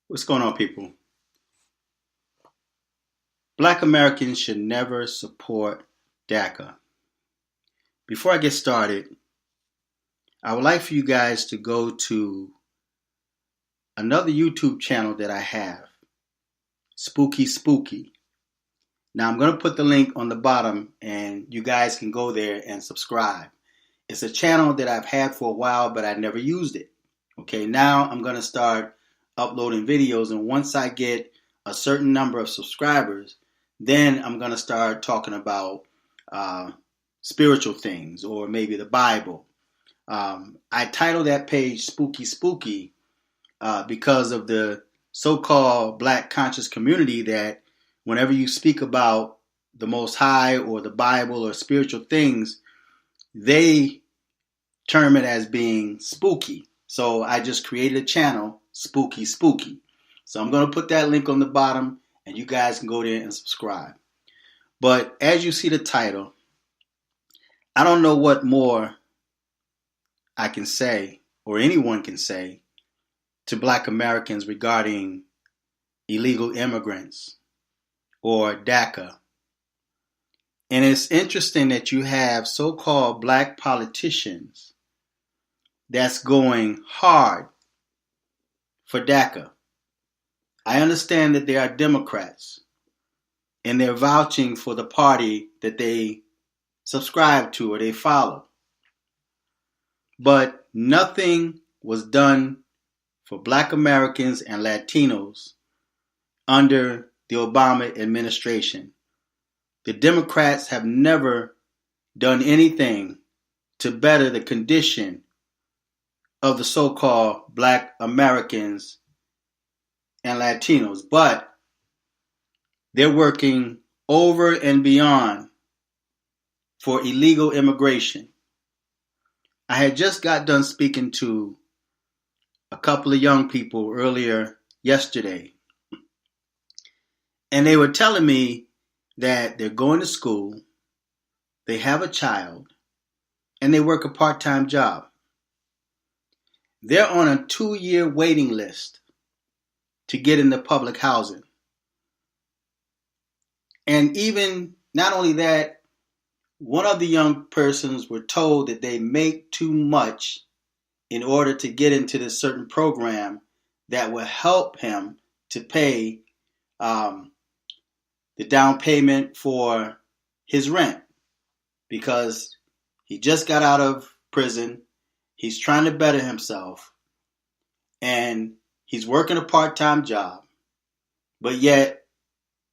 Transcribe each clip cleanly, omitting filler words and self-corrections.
What's going on, people? Black Americans should never support DACA. Before I get started, I would like for you guys to go to another YouTube channel that I have, Spooky Spooky. Now, I'm going to put the link on the bottom and you guys can go there and subscribe. It's a channel that I've had for a while, but I never used it. Okay, now I'm going to start uploading videos, and once I get a certain number of subscribers, then I'm going to start talking about spiritual things or maybe the Bible. I titled that page Spooky Spooky because of the so-called black conscious community that whenever you speak about the Most High or the Bible or spiritual things, they term it as being spooky. So I just created a channel, Spooky Spooky. So I'm going to put that link on the bottom and you guys can go there and subscribe. But as you see the title, I don't know what more I can say or anyone can say to black Americans regarding illegal immigrants or DACA. And it's interesting that you have so-called black politicians that's going hard for DACA. I understand that there are Democrats and they're vouching for the party that they subscribe to or they follow. But nothing was done for black Americans and Latinos under the Obama administration. The Democrats have never done anything to better the condition of the so-called black Americans and Latinos, but they're working over and beyond for illegal immigration. I had just got done speaking to a couple of young people earlier yesterday, and they were telling me that they're going to school, they have a child, and they work a part-time job. They're on a 2-year waiting list to get into public housing. And even not only that, one of the young persons were told that they make too much in order to get into this certain program that will help him to pay the down payment for his rent, because he just got out of prison. He's trying to better himself, and he's working a part-time job, but yet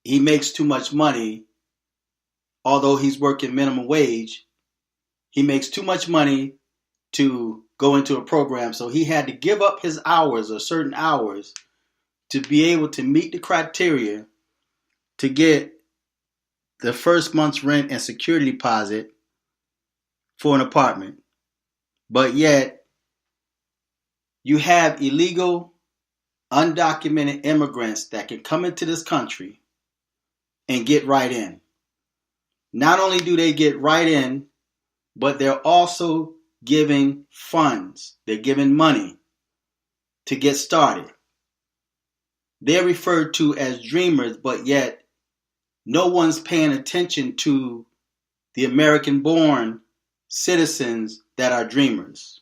he makes too much money. Although he's working minimum wage, he makes too much money to go into a program, so he had to give up his hours or certain hours to be able to meet the criteria to get the first month's rent and security deposit for an apartment. But yet, you have illegal, undocumented immigrants that can come into this country and get right in. Not only do they get right in, but they're also giving funds. They're giving money to get started. They're referred to as dreamers, but yet no one's paying attention to the American-born citizens that are dreamers.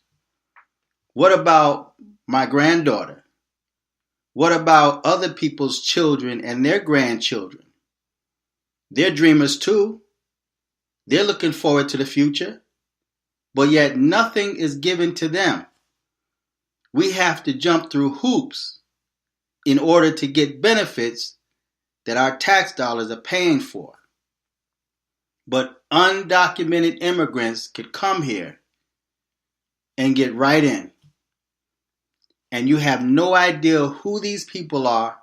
What about my granddaughter? What about other people's children and their grandchildren? They're dreamers too. They're looking forward to the future, but yet nothing is given to them. We have to jump through hoops in order to get benefits that our tax dollars are paying for. But undocumented immigrants could come here and get right in. And you have no idea who these people are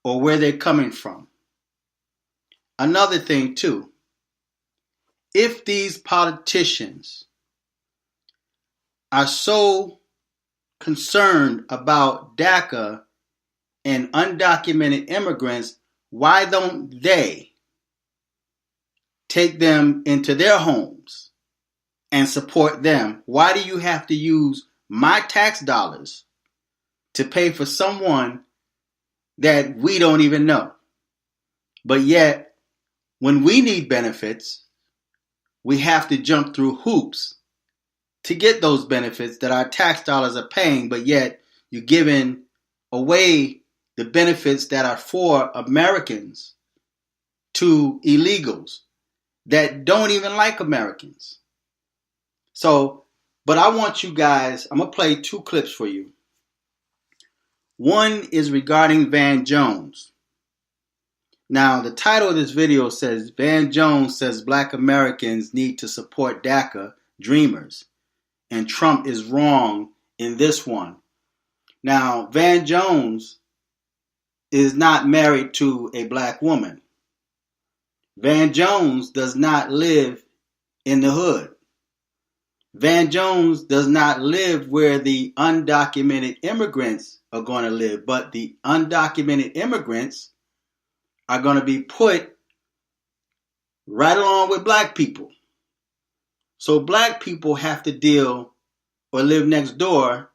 or where they're coming from. Another thing too, if these politicians are so concerned about DACA and undocumented immigrants, why don't they take them into their homes and support them? Why do you have to use my tax dollars to pay for someone that we don't even know. But yet, when we need benefits, we have to jump through hoops to get those benefits that our tax dollars are paying, but yet you're giving away the benefits that are for Americans to illegals that don't even like Americans. So, but I want you guys, I'm going to play 2 clips for you. One is regarding Van Jones. Now, the title of this video says, Van Jones says Black Americans need to support DACA dreamers, and Trump is wrong in this one. Now, Van Jones is not married to a black woman. Van Jones does not live in the hood. Van Jones does not live where the undocumented immigrants are going to live, but the undocumented immigrants are going to be put right along with black people. So black people have to deal or live next door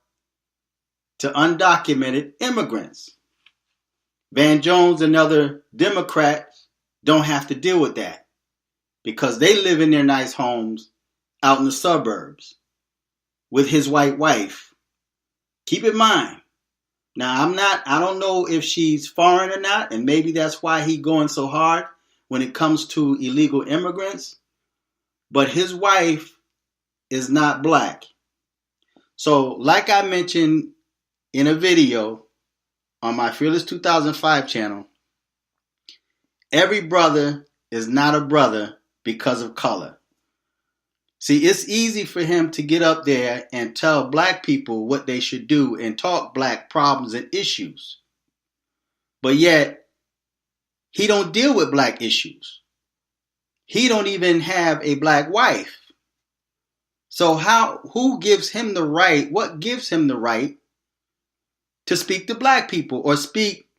to undocumented immigrants. Van Jones and other Democrats don't have to deal with that because they live in their nice homes out in the suburbs with his white wife. Keep in mind, now I don't know if she's foreign or not, and maybe that's why he's going so hard when it comes to illegal immigrants, but his wife is not black. So like I mentioned in a video on my Fearless 2005 channel, every brother is not a brother because of color. See, it's easy for him to get up there and tell black people what they should do and talk black problems and issues. But yet, he don't deal with black issues. He don't even have a black wife. So who gives him the right, what gives him the right to speak to black people or speak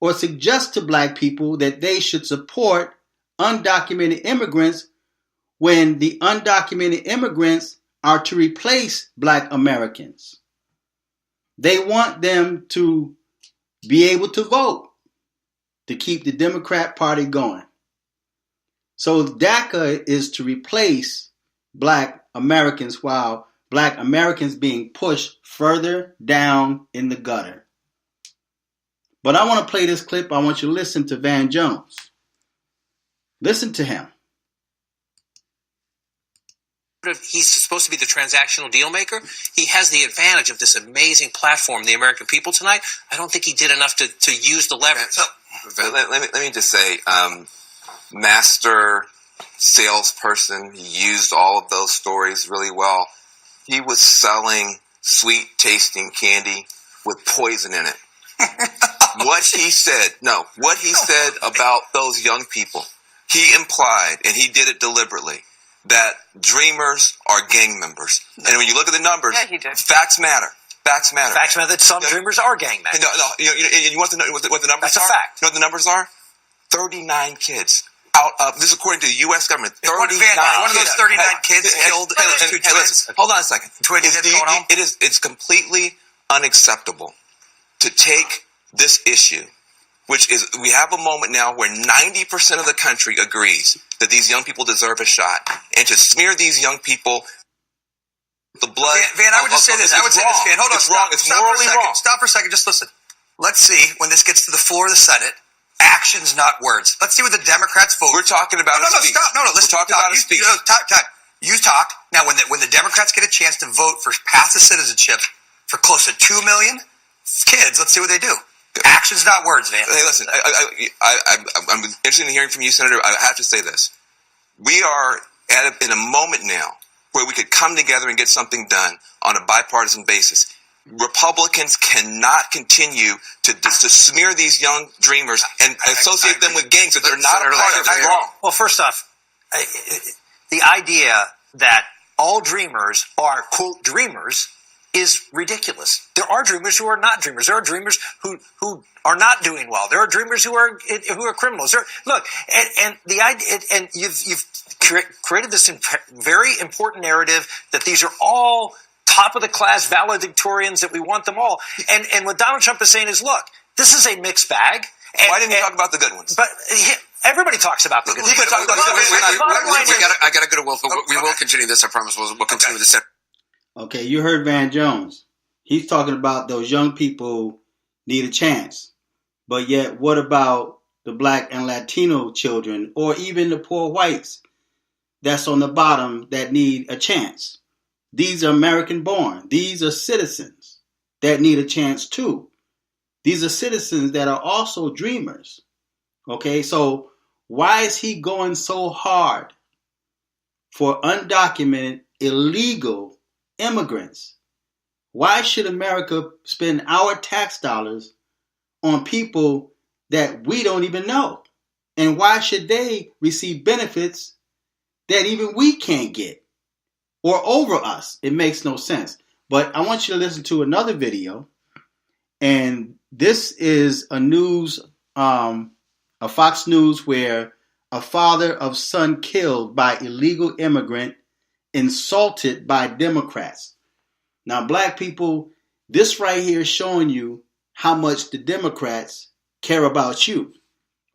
or suggest to black people that they should support undocumented immigrants when the undocumented immigrants are to replace black Americans? They want them to be able to vote to keep the Democrat Party going. So DACA is to replace black Americans while black Americans being pushed further down in the gutter. But I want to play this clip. I want you to listen to Van Jones. Listen to him. He's supposed to be the transactional deal maker. He has the advantage of this amazing platform, the American people tonight. I don't think he did enough to use the leverage. So, let me just say, master salesperson, he used all of those stories really well. He was selling sweet tasting candy with poison in it. What he said about those young people, he implied, and he did it deliberately, that dreamers are gang members. And when you look at the numbers, facts matter. Facts matter. Facts matter that some dreamers are gang members. No, you want to know what the numbers are? That's a fact. You know what the numbers are? 39 kids. Out of, this is according to the U.S. government. 39 one of those 39 kids killed those two twins. Hold on a second. It's completely unacceptable to take this issue, which is, we have a moment now where 90% of the country agrees that these young people deserve a shot, and to smear these young people the blood. Van, I would just say this. I would say this, Van. Hold on. It's wrong. It's morally wrong. Stop for a second. Just listen. Let's see when this gets to the floor of the Senate. Actions, not words. Let's see what the Democrats vote. We're talking about a speech. Stop. No, listen. We're talking about a speech. Time. You talk. Now, when the Democrats get a chance to vote for passive citizenship for close to 2 million kids, let's see what they do. Actions, not words, Van. Hey, listen. I'm interested in hearing from you, Senator. I have to say this. We are in a moment now where we could come together and get something done on a bipartisan basis. Republicans cannot continue to smear these young dreamers and associate them with gangs that they're not a part of. That's wrong. Well, first off, the idea that all dreamers are, quote, dreamers is ridiculous. There are dreamers who are not dreamers. There are dreamers who are not doing well. There are dreamers who are criminals. The idea, and you've created this very important narrative that these are all top of the class valedictorians, that we want them all. And what Donald Trump is saying is, look, This is a mixed bag. Why didn't you talk about the good ones? But everybody talks about the good ones. I got to go to Will. We will continue this. I promise. We'll continue this. Okay, you heard Van Jones. He's talking about those young people need a chance. But yet, what about the black and Latino children, or even the poor whites that's on the bottom that need a chance? These are American born. These are citizens that need a chance too. These are citizens that are also dreamers. Okay, so why is he going so hard for undocumented, illegal immigrants? Why should America spend our tax dollars on people that we don't even know? And why should they receive benefits that even we can't get or over us? It makes no sense. But I want you to listen to another video. And this is a Fox News where a father of son killed by illegal immigrant insulted by Democrats. Now, black people, this right here is showing you how much the Democrats care about you.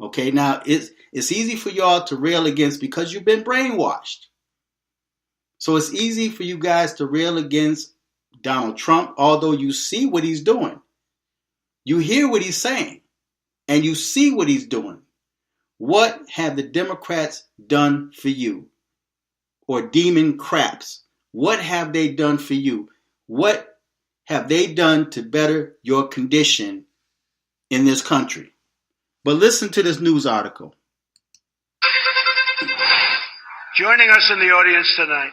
Okay, now it's easy for y'all to rail against because you've been brainwashed. So it's easy for you guys to rail against Donald Trump, although you see what he's doing. You hear what he's saying, and you see what he's doing. What have the Democrats done for you? Or demon craps? What have they done for you? What have they done to better your condition in this country? But listen to this news article. Joining us in the audience tonight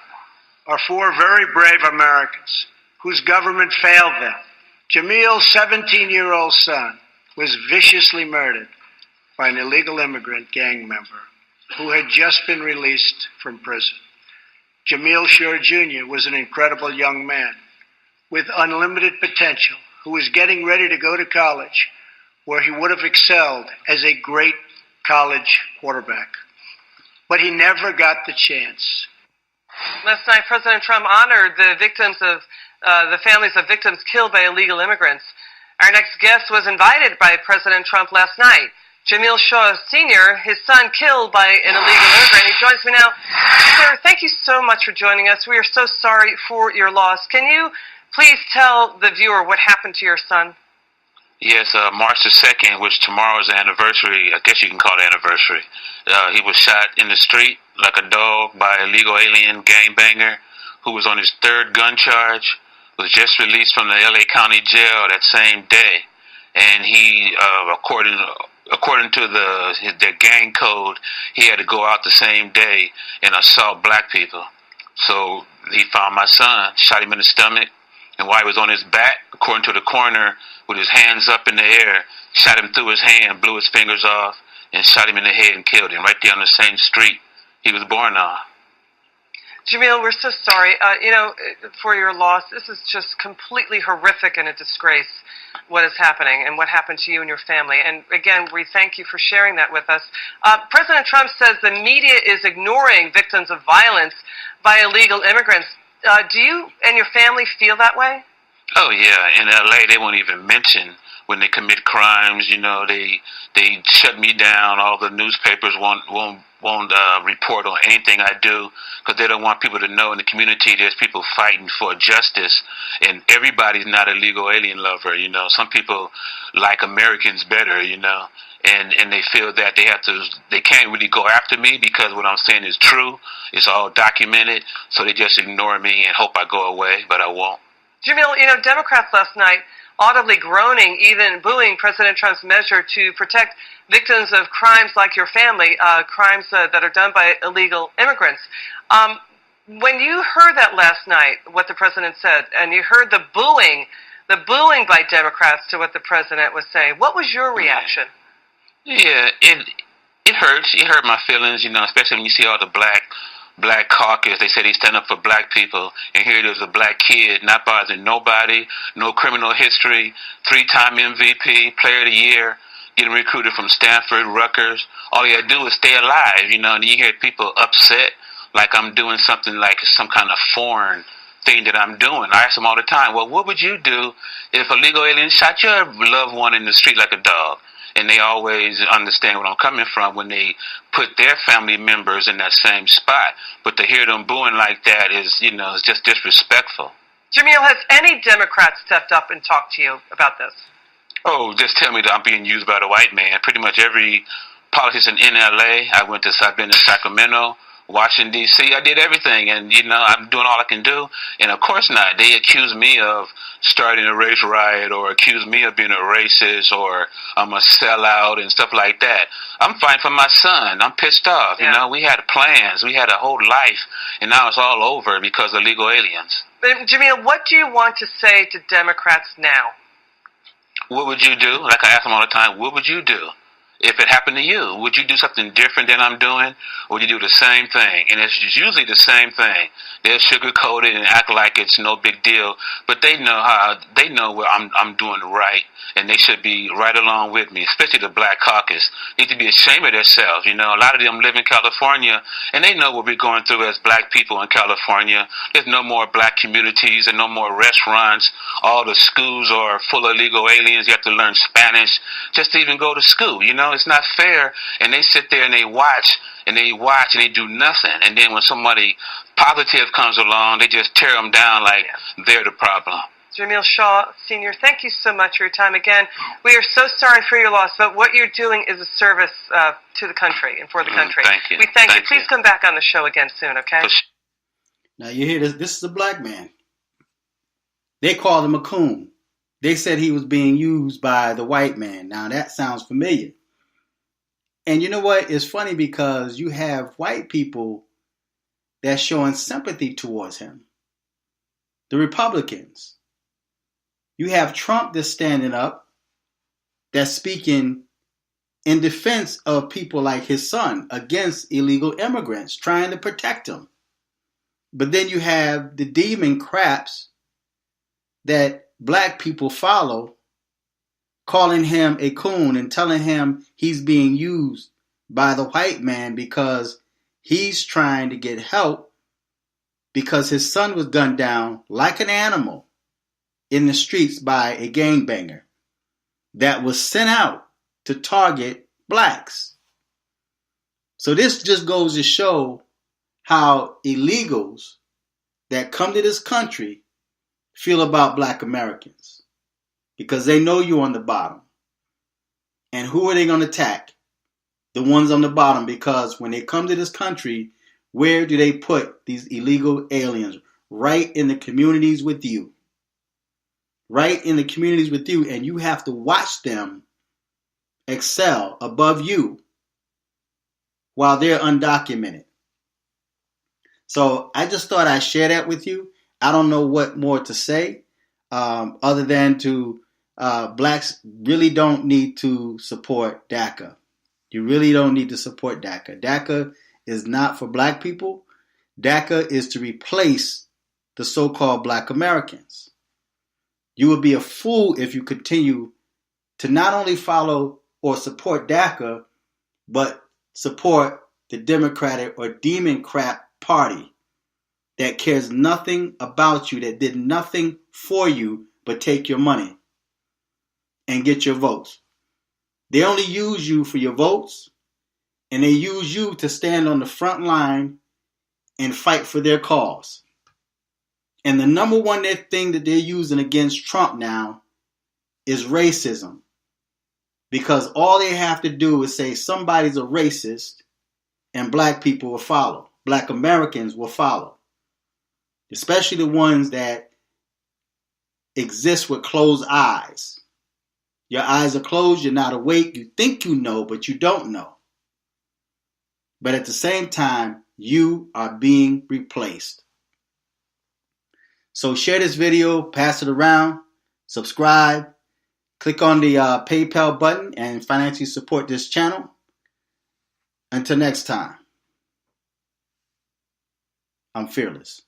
are four very brave Americans whose government failed them. Jamil's 17-year-old son was viciously murdered by an illegal immigrant gang member who had just been released from prison. Jamil Shore Jr. was an incredible young man with unlimited potential who was getting ready to go to college where he would have excelled as a great college quarterback. But he never got the chance. Last night, President Trump honored the families of victims killed by illegal immigrants. Our next guest was invited by President Trump last night. Jamil Shaw Sr., his son killed by an illegal immigrant. He joins me now. Sir, thank you so much for joining us. We are so sorry for your loss. Can you please tell the viewer what happened to your son? Yes, March the 2nd, which tomorrow is the anniversary, I guess you can call it anniversary. He was shot in the street like a dog by a illegal alien gangbanger who was on his third gun charge, was just released from the LA County jail that same day. And he, according to the gang code, he had to go out the same day and assault black people. So he found my son, shot him in the stomach, and while he was on his back, according to the coroner, with his hands up in the air, shot him through his hand, blew his fingers off, and shot him in the head and killed him right there on the same street he was born on. Jamil, we're so sorry, for your loss. This is just completely horrific and a disgrace, what is happening and what happened to you and your family. And again, we thank you for sharing that with us. President Trump says the media is ignoring victims of violence by illegal immigrants. Do you and your family feel that way? Oh yeah, in LA they won't even mention when they commit crimes. They shut me down. All the newspapers won't report on anything I do because they don't want people to know in the community there's people fighting for justice, and everybody's not a legal alien lover. Some people like Americans better. And they feel that they can't really go after me because what I'm saying is true. It's all documented, so they just ignore me and hope I go away, but I won't. Jamil, Democrats last night audibly groaning, even booing President Trump's measure to protect victims of crimes like your family, crimes that are done by illegal immigrants. When you heard that last night, what the president said, and you heard the booing by Democrats to what the president was saying, what was your reaction? Yeah, it hurts. It hurt my feelings, especially when you see all the black caucus. They say they stand up for black people, and here there's a black kid not bothering nobody, no criminal history, 3-time MVP, player of the year, getting recruited from Stanford, Rutgers. All you gotta do is stay alive, and you hear people upset like I'm doing something like some kind of foreign thing that I'm doing. I ask them all the time, well, what would you do if a legal alien shot your loved one in the street like a dog? And they always understand where I'm coming from when they put their family members in that same spot. But to hear them booing like that is, it's just disrespectful. Jamil, has any Democrat stepped up and talked to you about this? Oh, just tell me that I'm being used by the white man. Pretty much every politician in LA, I've been in Sacramento, Washington, D.C., I did everything, and, I'm doing all I can do. And of course not. They accuse me of starting a race riot or accuse me of being a racist or I'm a sellout and stuff like that. I'm fighting for my son. I'm pissed off. Yeah. We had plans. We had a whole life, and now it's all over because of illegal aliens. Jamil, what do you want to say to Democrats now? What would you do? Like I ask them all the time, what would you do? If it happened to you, would you do something different than I'm doing? Or would you do the same thing? And it's usually the same thing. They'll sugarcoat it and act like it's no big deal. But they know where I'm doing right. And they should be right along with me, especially the Black Caucus. They need to be ashamed of themselves. A lot of them live in California, and they know what we're going through as black people in California. There's no more black communities and no more restaurants. All the schools are full of illegal aliens. You have to learn Spanish just to even go to school. It's not fair. And they sit there and they watch and they do nothing. And then when somebody positive comes along, they just tear them down like they're the problem. Jamil Shaw, Sr., thank you so much for your time again. We are so sorry for your loss, but what you're doing is a service to the country and for the country. Thank you. We thank you. Please come back on the show again soon, okay? Now you hear this. This is a black man. They called him a coon. They said he was being used by the white man. Now that sounds familiar. And you know what? It's funny because you have white people that's showing sympathy towards him. The Republicans. You have Trump that's standing up, that's speaking in defense of people like his son against illegal immigrants, trying to protect them. But then you have the demon craps that black people follow, calling him a coon and telling him he's being used by the white man because he's trying to get help because his son was gunned down like an animal in the streets by a gangbanger that was sent out to target blacks. So this just goes to show how illegals that come to this country feel about black Americans, because they know you're on the bottom. And who are they going to attack? The ones on the bottom, because when they come to this country, where do they put these illegal aliens? Right in the communities with you. Right in the communities with you, and you have to watch them excel above you while they're undocumented. So I just thought I'd share that with you. I don't know what more to say other than to blacks really don't need to support DACA. You really don't need to support DACA. DACA is not for black people. DACA is to replace the so-called black Americans. You would be a fool if you continue to not only follow or support DACA, but support the Democratic or Demon Crap Party that cares nothing about you, that did nothing for you but take your money and get your votes. They only use you for your votes, and they use you to stand on the front line and fight for their cause. And the number one thing that they're using against Trump now is racism. Because all they have to do is say somebody's a racist and black people will follow. Black Americans will follow. Especially the ones that exist with closed eyes. Your eyes are closed, you're not awake, you think you know, but you don't know. But at the same time, you are being replaced. So share this video, pass it around, subscribe, click on the PayPal button and financially support this channel. Until next time, I'm fearless.